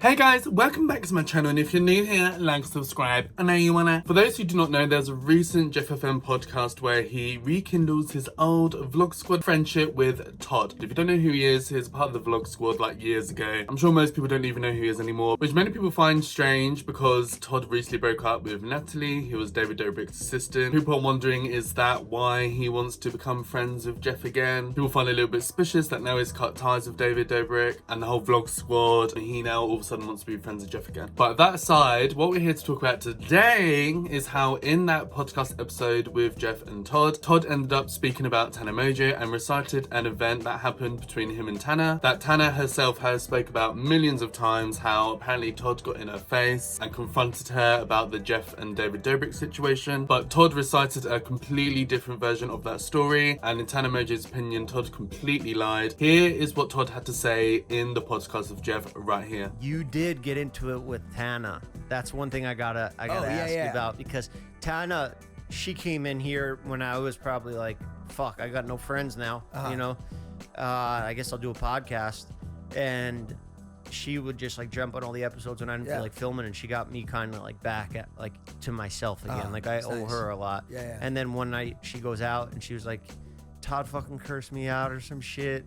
Hey guys, welcome back to my channel, and if you're new here, like, subscribe, I know you wanna. For those who do not know, there's a recent Jeff FM podcast where he rekindles his old Vlog Squad friendship with Todd. If you don't know who he is, he's part of the Vlog Squad like years ago. I'm sure most people don't even know who he is anymore, which many people find strange because Todd recently broke up with Natalie, who was David Dobrik's assistant. People are wondering, is that why he wants to become friends with Jeff again? People find it a little bit suspicious that now he's cut ties with David Dobrik and the whole Vlog Squad, and he now all of a sudden wants to be friends with Jeff again. But that aside, what we're here to talk about today is how in that podcast episode with Jeff and Todd ended up speaking about Tana Mongeau and recited an event that happened between him and Tana, that Tana herself has spoke about millions of times, how apparently Todd got in her face and confronted her about the Jeff and David Dobrik situation. But Todd recited a completely different version of that story, and in Tana Mongeau's opinion, Todd completely lied. Here is what Todd had to say in the podcast of Jeff right here. You did get into it with Tana. That's one thing I gotta ask you about, because Tana, she came in here when I was probably like, fuck, I got no friends now. You know, I guess I'll do a podcast, and she would just like jump on all the episodes when I didn't feel like filming, and she got me kind of like back at like to myself again. Like I owe her a lot. And then one night she goes out and she was like, Todd fucking cursed me out or some shit.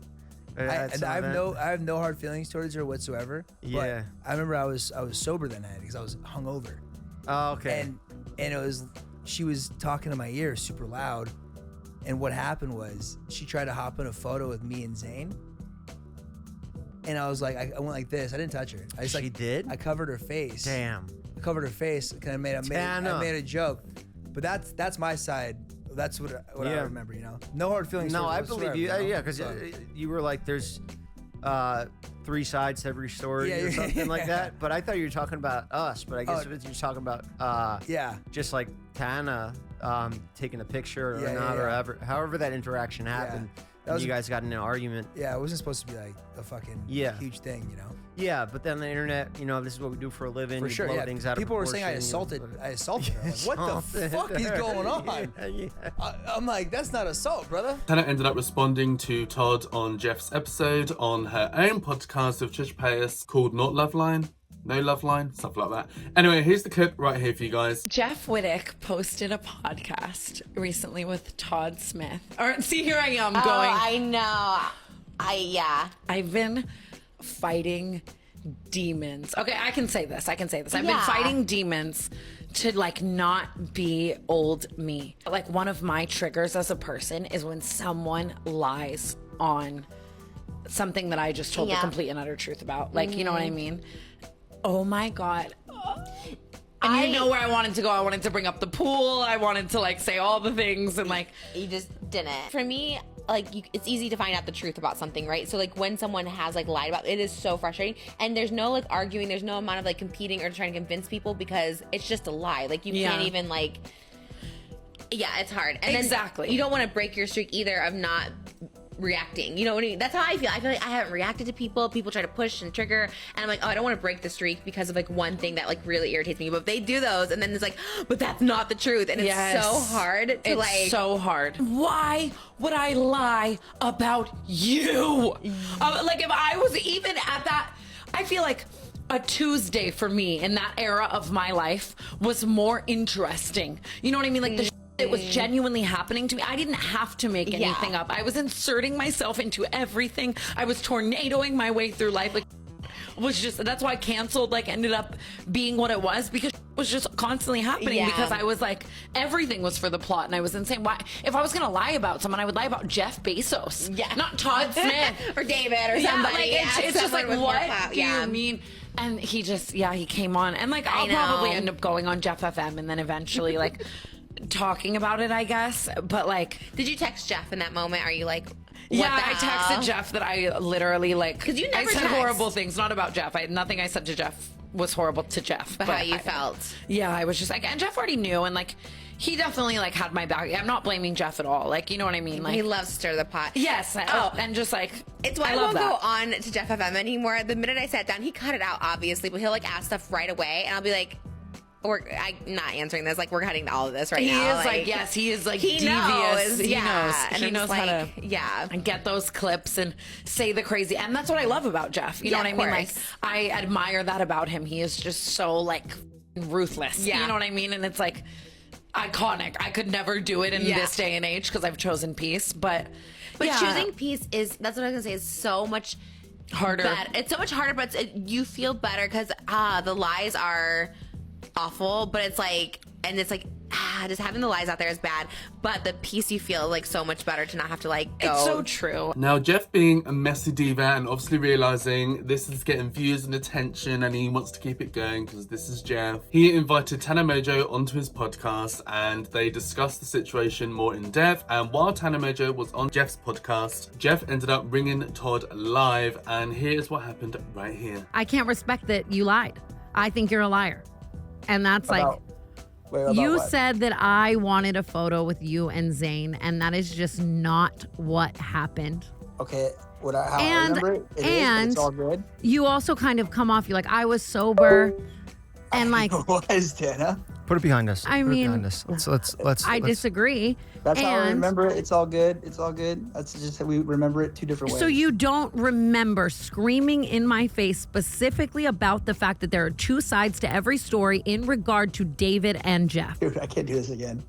I have no hard feelings towards her whatsoever. Yeah. But I remember I was sober that night because I was hungover. Oh, okay. And it was, she was talking to my ear super loud. And what happened was she tried to hop in a photo with me and Zane. And I was like, I went like this. I didn't touch her. She did? I covered her face. Damn. I covered her face because I made a joke. But that's my side. That's what I remember, you know. No hard feelings. No, I believe you. Yeah, because you were like, there's 3 sides to every story or something like that. But I thought you were talking about us. But I guess you're talking about just like Tana taking a picture or not, or however that interaction happened. You guys got in an argument. Yeah, it wasn't supposed to be like a fucking huge thing, you know. Yeah, but then the internet, you know, this is what we do for a living. For sure, things out people of were saying I assaulted her. Like, what the fuck is going on? I'm like, that's not assault, brother. Tana ended up responding to Todd on Jeff's episode on her own podcast with Trisha Paytas called Not Love Line. No Love Line, stuff like that. Anyway, here's the clip right here for you guys. Jeff Wittek posted a podcast recently with Todd Smith. See, here I am going. I know. I've been fighting demons. Okay, I can say this. I've been fighting demons to like not be old me. Like one of my triggers as a person is when someone lies on something that I just told the complete and utter truth about. Like, you know what I mean? Oh my God. And you know where I wanted to go. I wanted to bring up the pool. I wanted to like say all the things, and like you just didn't. For me, like it's easy to find out the truth about something, right? So like when someone has like lied about it, is so frustrating, and there's no like arguing, there's no amount of like competing or trying to convince people because it's just a lie. Like you can't even like it's hard. And exactly. Then you don't want to break your streak either of not reacting, you know what I mean? That's how I feel. I feel like I haven't reacted to people try to push and trigger, and I'm like, oh, I don't want to break the streak because of like one thing that like really irritates me. But if they do those, and then it's like, but that's not the truth, and it's so hard to so hard. Why would I lie about you? Like if I was even at that, I feel like a Tuesday for me in that era of my life was more interesting. You know what I mean? Like the it was genuinely happening to me. I didn't have to make anything up. I was inserting myself into everything. I was tornadoing my way through life. Like was just, that's why canceled like ended up being what it was, because it was just constantly happening because I was like, everything was for the plot, and I was insane. Why? If I was gonna lie about someone, I would lie about Jeff Bezos, not Todd Smith or David or somebody. It's just like, what do you mean? And he just, he came on, and like I'll probably end up going on Jeff FM, and then eventually like talking about it, I guess. But like, did you text Jeff in that moment? Are you like, I texted Jeff that I literally like, because you never I said horrible things, not about Jeff. Nothing I said to Jeff was horrible to Jeff, but how you felt. I was just like, and Jeff already knew, and like he definitely like had my back. I'm not blaming Jeff at all. Like, you know what I mean? Like, he loves to stir the pot. Yes. And just like, it's why I won't go on to Jeff FM anymore. The minute I sat down, he cut it out, obviously, but he'll like ask stuff right away, and I'll be like, I'm not answering this. Like, we're cutting all of this right He now. is like, yes, he is like he devious. knows. He knows. And He I'm knows just how to yeah. get those clips and say the crazy. And that's what I love about Jeff. You know what I mean? Like, I admire that about him. He is just so like ruthless. Yeah. You know what I mean? And it's like iconic. I could never do it in this day and age because I've chosen peace. But choosing peace that's what I was gonna say, is so much harder. It's so much harder, but you feel better because the lies are awful, but it's like, and it's like, just having the lies out there is bad, but the peace you feel like so much better to not have to like go. It's so true. Now, Jeff being a messy diva and obviously realizing this is getting views and attention and he wants to keep it going because this is Jeff, he invited Tana Mongeau onto his podcast and they discussed the situation more in depth. And while Tana Mongeau was on Jeff's podcast, Jeff ended up ringing Todd live, and here's what happened right here. I can't respect that you lied. I think you're a liar. And that's About you what? said that I wanted a photo with you and Zane, and that is just not what happened. Okay, how I remember it, it is, but it's all good. You also kind of come off, you're like, I was sober, and like, What is Tana? Put it behind us. I Put it mean, behind us. Let's. I disagree. That's how I And- remember it. It's all good. It's all good. That's just we remember it two different ways. So you don't remember screaming in my face specifically about the fact that there are two sides to every story in regard to David and Jeff. Dude, I can't do this again.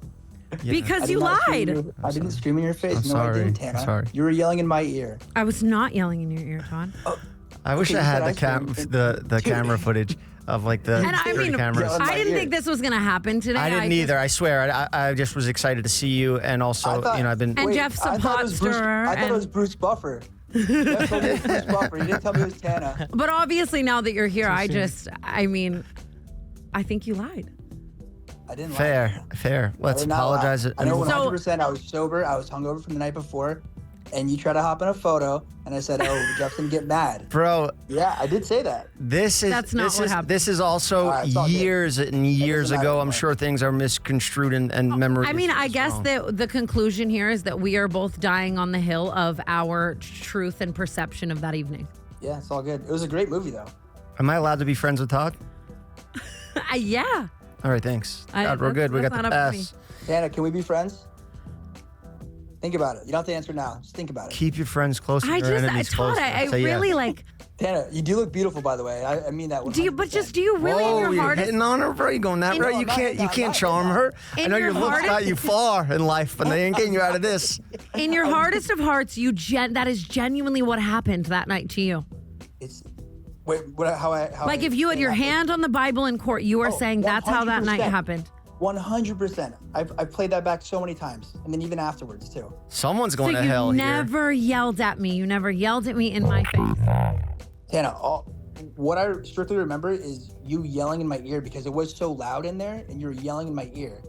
Because you lied. I didn't scream in your face. I'm No, sorry. I didn't, Tana. I'm sorry. You were yelling in my ear. I was not yelling in your ear, Todd. I wish Okay, I you had said the camera footage of like the And I security mean, cameras. Yeah, I didn't ear. think this was going to happen today. I didn't either. I swear. I just was excited to see you, and also, I've been. And Jeff's a I thought it pot was Bruce- stirrer I thought it and- was Bruce Buffer. Jeff told me it was Bruce Buffer. You didn't tell me it was Tana. But obviously now that you're here, I think you lied. I didn't lie. Fair. Let's I did not apologize. lie. I know and- 100%. I was sober. I was hungover from the night before. And you tried to hop in a photo, and I said, "Oh, Jeff's gonna get mad." Bro, Yeah, I did say that. That's not what happened. This is also All right, it's all good. years and years doesn't ago. matter I'm anymore. sure things are misconstrued and memories. I mean, I guess wrong. that the conclusion here is that we are both dying on the hill of our truth and perception of that evening. Yeah, it's all good. It was a great movie, though. Am I allowed to be friends with Todd? Yeah. All right, thanks. I- God, we're good. We that's got the not up to me. pass. Tana, can we be friends? Think about it. You don't have to answer now. Just think about it. Keep your friends close and your enemies Todd, close. I So, yeah. really like, Tana, you do look beautiful, by the way. I mean that. 100%. do you really in Whoa, your you're heart? hitting on her, bro. You going that In- route? No, You not- can't. You not- can't not- charm her. I In know your your looks heart- got you far in life, but they ain't getting you out of this. In your hardest of hearts, that is genuinely what happened that night to you. It's wait. How Like if you had your hand on the Bible in court, you are Oh, saying that's how that night 100%. happened. 100%. I've played that back so many times, and then even afterwards too. Someone's So going to you hell here. never yelled at me. You never yelled at me in my face. Tana, what I strictly remember is you yelling in my ear because it was so loud in there, and you were yelling in my ear.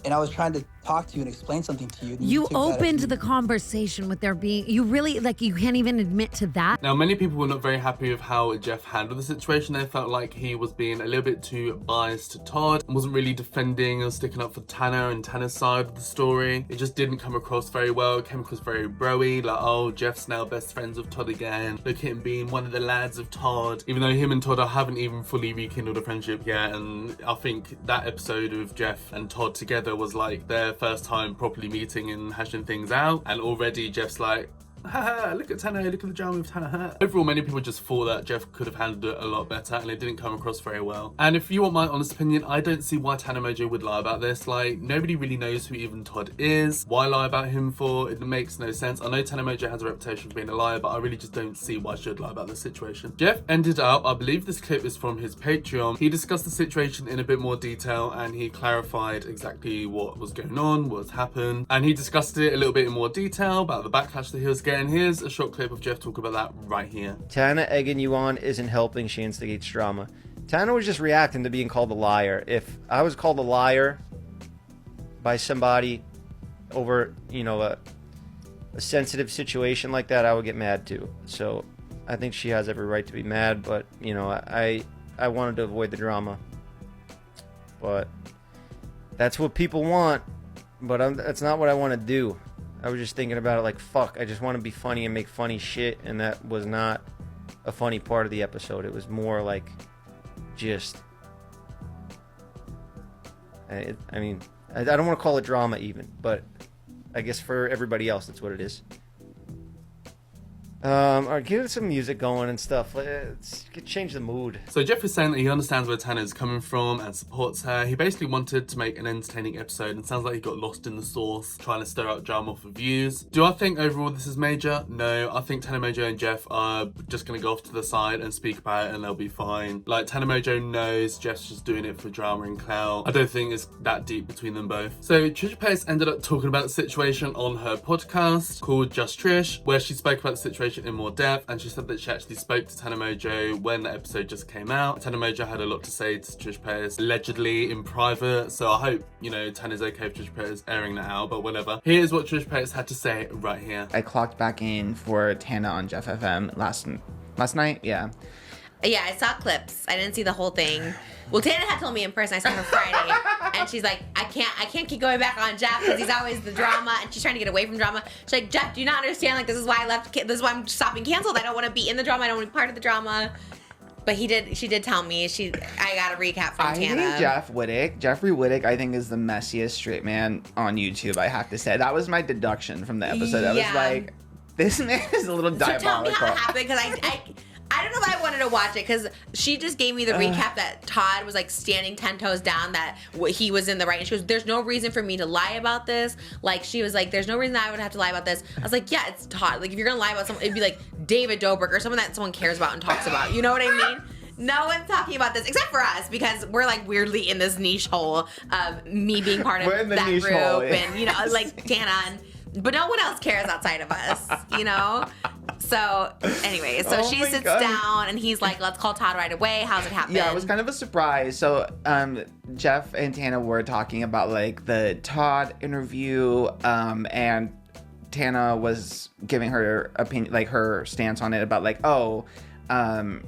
And I was trying to talk to you and explain something to you. and You took that opened as- the conversation with there being, you really, like, you can't even admit to that. Now, many people were not very happy with how Jeff handled the situation. They felt like he was being a little bit too biased to Todd, and wasn't really defending or sticking up for Tana and Tana's side of the story. It just didn't come across very well. It came across very bro-y, like, oh, Jeff's now best friends with Todd again. Look at him being one of the lads of Todd, even though him and Todd haven't even fully rekindled a friendship yet. And I think that episode of Jeff and Todd together was like their first time properly meeting and hashing things out, and already Jeff's like, haha, look at Tana, look at the drama with Tana. Overall, many people just thought that Jeff could have handled it a lot better, and it didn't come across very well. And if you want my honest opinion, I don't see why Tana Mongeau would lie about this. Like, nobody really knows who even Todd is. Why lie about him for? It makes no sense. I know Tana Mongeau has a reputation for being a liar, but I really just don't see why she would lie about this situation. Jeff ended up, I believe this clip is from his Patreon, he discussed the situation in a bit more detail, and he clarified exactly what was going on, what's happened, and he discussed it a little bit in more detail about the backlash that he was getting. Here's a short clip of Jeff talk about that right here. Tana egging you on isn't helping. She instigates drama. Tana was just reacting to being called a liar. If I was called a liar by somebody over, a sensitive situation like that, I would get mad too. So I think she has every right to be mad, but, I wanted to avoid the drama. But that's what people want, but that's not what I want to do. I was just thinking about it like, fuck, I just want to be funny and make funny shit, and that was not a funny part of the episode. It was more like just I mean, I don't want to call it drama even, but I guess for everybody else, that's what it is. All right, get some music going and stuff. Let's change the mood. So Jeff is saying that he understands where Tana is coming from and supports her. He basically wanted to make an entertaining episode and sounds like he got lost in the sauce, trying to stir up drama for views. Do I think overall this is major? No, I think Tana Mongeau and Jeff are just going to go off to the side and speak about it and they'll be fine. Like, Tana Mongeau knows Jeff's just doing it for drama and clout. I don't think it's that deep between them both. So Trisha Paytas ended up talking about the situation on her podcast called Just Trish, where she spoke about the situation in more depth, and she said that she actually spoke to Tana Mongeau when the episode just came out. Tana Mongeau had a lot to say to Trish Paytas, allegedly in private, so I hope, you know, Tana's okay with Trish Paytas airing that out, but whatever. Here's what Trish Paytas had to say right here. I clocked back in for Tana on Jeff FM last night, yeah. Yeah, I saw clips. I didn't see the whole thing. Well, Tana had told me in person. I saw her Friday, and she's like, I can't keep going back on Jeff because he's always the drama, and she's trying to get away from drama. She's like, Jeff, do you not understand? Like, this is why I left. This is why I'm stopping canceled. I don't want to be in the drama. I don't want to be part of the drama. But she did tell me. I got a recap from Tana. I think Jeffrey Wittek, I think is the messiest straight man on YouTube. I have to say that was my deduction from the episode. I was like, this man is a little diabolical. So tell me how it happened, because I don't know if I wanted to watch it, because she just gave me the recap that Todd was like standing 10 toes down, that he was in the right. And she goes, there's no reason for me to lie about this. Like, she was like, there's no reason I would have to lie about this. I was like, yeah, it's Todd. Like, if you're going to lie about someone, it'd be like David Dobrik or someone that someone cares about and talks about. You know what I mean? No one's talking about this except for us, because we're like weirdly in this niche hole of me being part of that group hole, yeah. And, you know, like Tana, but no one else cares outside of us, you know? So anyway, she sits down and he's like, let's call Todd right away. How's it happen? Yeah, it was kind of a surprise. So Jeff and Tana were talking about like the Todd interview, and Tana was giving her opinion, like her stance on it, about like,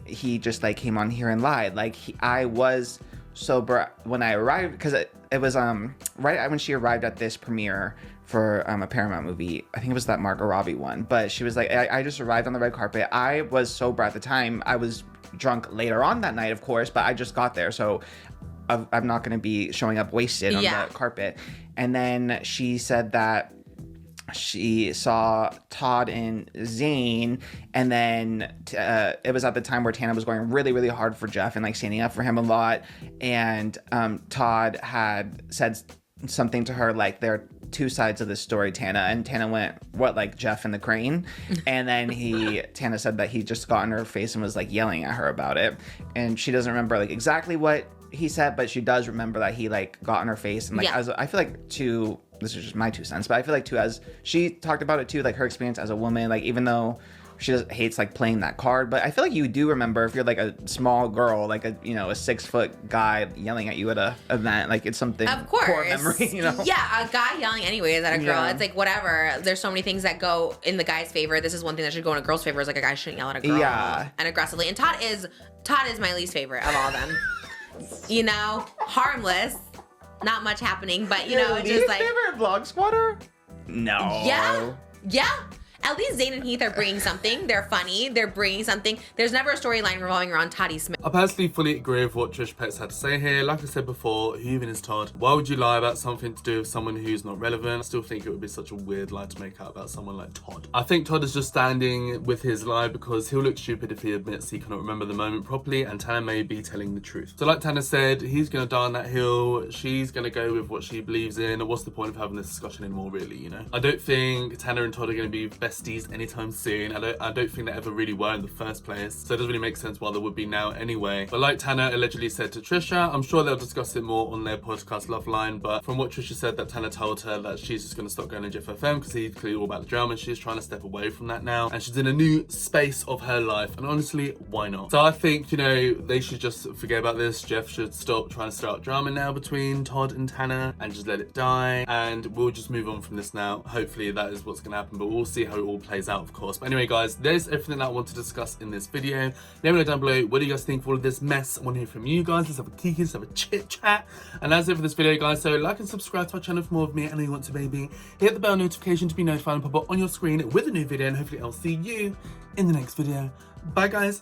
he just like came on here and lied. Like I was sober when I arrived, because it was right when she arrived at this premiere for a Paramount movie. I think it was that Margot Robbie one. But she was like, I just arrived on the red carpet. I was sober at the time. I was drunk later on that night, of course, but I just got there. So I'm not going to be showing up wasted on the carpet. And then she said that she saw Todd and Zayn, and then it was at the time where Tana was going really, really hard for Jeff and like standing up for him a lot. And Todd had said something to her like, there are two sides of this story, Tana. And Tana went, what, like Jeff and the crane? And then Tana said that he just got in her face and was like yelling at her about it. And she doesn't remember like exactly what he said, but she does remember that he like got in her face. And like, I feel like too, this is just my 2 cents, but I feel like too, as she talked about it too, like her experience as a woman, like even though she hates like playing that card, but I feel like you do remember if you're like a small girl, like a 6-foot guy yelling at you at a event, like it's something, of course, core memory, you know? Yeah, a guy yelling anyways at a girl, it's like whatever. There's so many things that go in the guy's favor. This is one thing that should go in a girl's favor, is like a guy shouldn't yell at a girl and aggressively. And Todd is my least favorite of all them. You know, harmless, not much happening, but you know, it's just like favorite vlog squatter. No. Yeah. At least Zayn and Heath are bringing something. They're funny. They're bringing something. There's never a storyline revolving around Toddy Smith. I personally fully agree with what Trish Paytas had to say here. Like I said before, who even is Todd? Why would you lie about something to do with someone who's not relevant? I still think it would be such a weird lie to make out about someone like Todd. I think Todd is just standing with his lie because he'll look stupid if he admits he cannot remember the moment properly, and Tana may be telling the truth. So like Tana said, he's going to die on that hill. She's going to go with what she believes in. What's the point of having this discussion anymore, really, you know? I don't think Tana and Todd are going to be besties anytime soon. I don't think they ever really were in the first place, so it doesn't really make sense why they would be now anyway. But like Tana allegedly said to Trisha, I'm sure they'll discuss it more on their podcast Loveline, but from what Trisha said, that Tana told her that she's just going to stop going to Jeff FM because he's clearly all about the drama, and she's trying to step away from that now, and she's in a new space of her life, and honestly, why not? So I think, you know, they should just forget about this. Jeff should stop trying to start drama now between Todd and Tana and just let it die, and we'll just move on from this now. Hopefully that is what's going to happen, but we'll see how it all plays out, of course. But anyway, guys, there's everything that I want to discuss in this video. Let me know down below, what do you guys think of all of this mess? I want to hear from you guys. Let's have a kiki, let's have a chit chat. And that's it for this video, guys. So like and subscribe to my channel for more of me. I know you want to, baby. Hit the bell notification to be notified and pop up on your screen with a new video, and hopefully I'll see you in the next video. Bye, guys.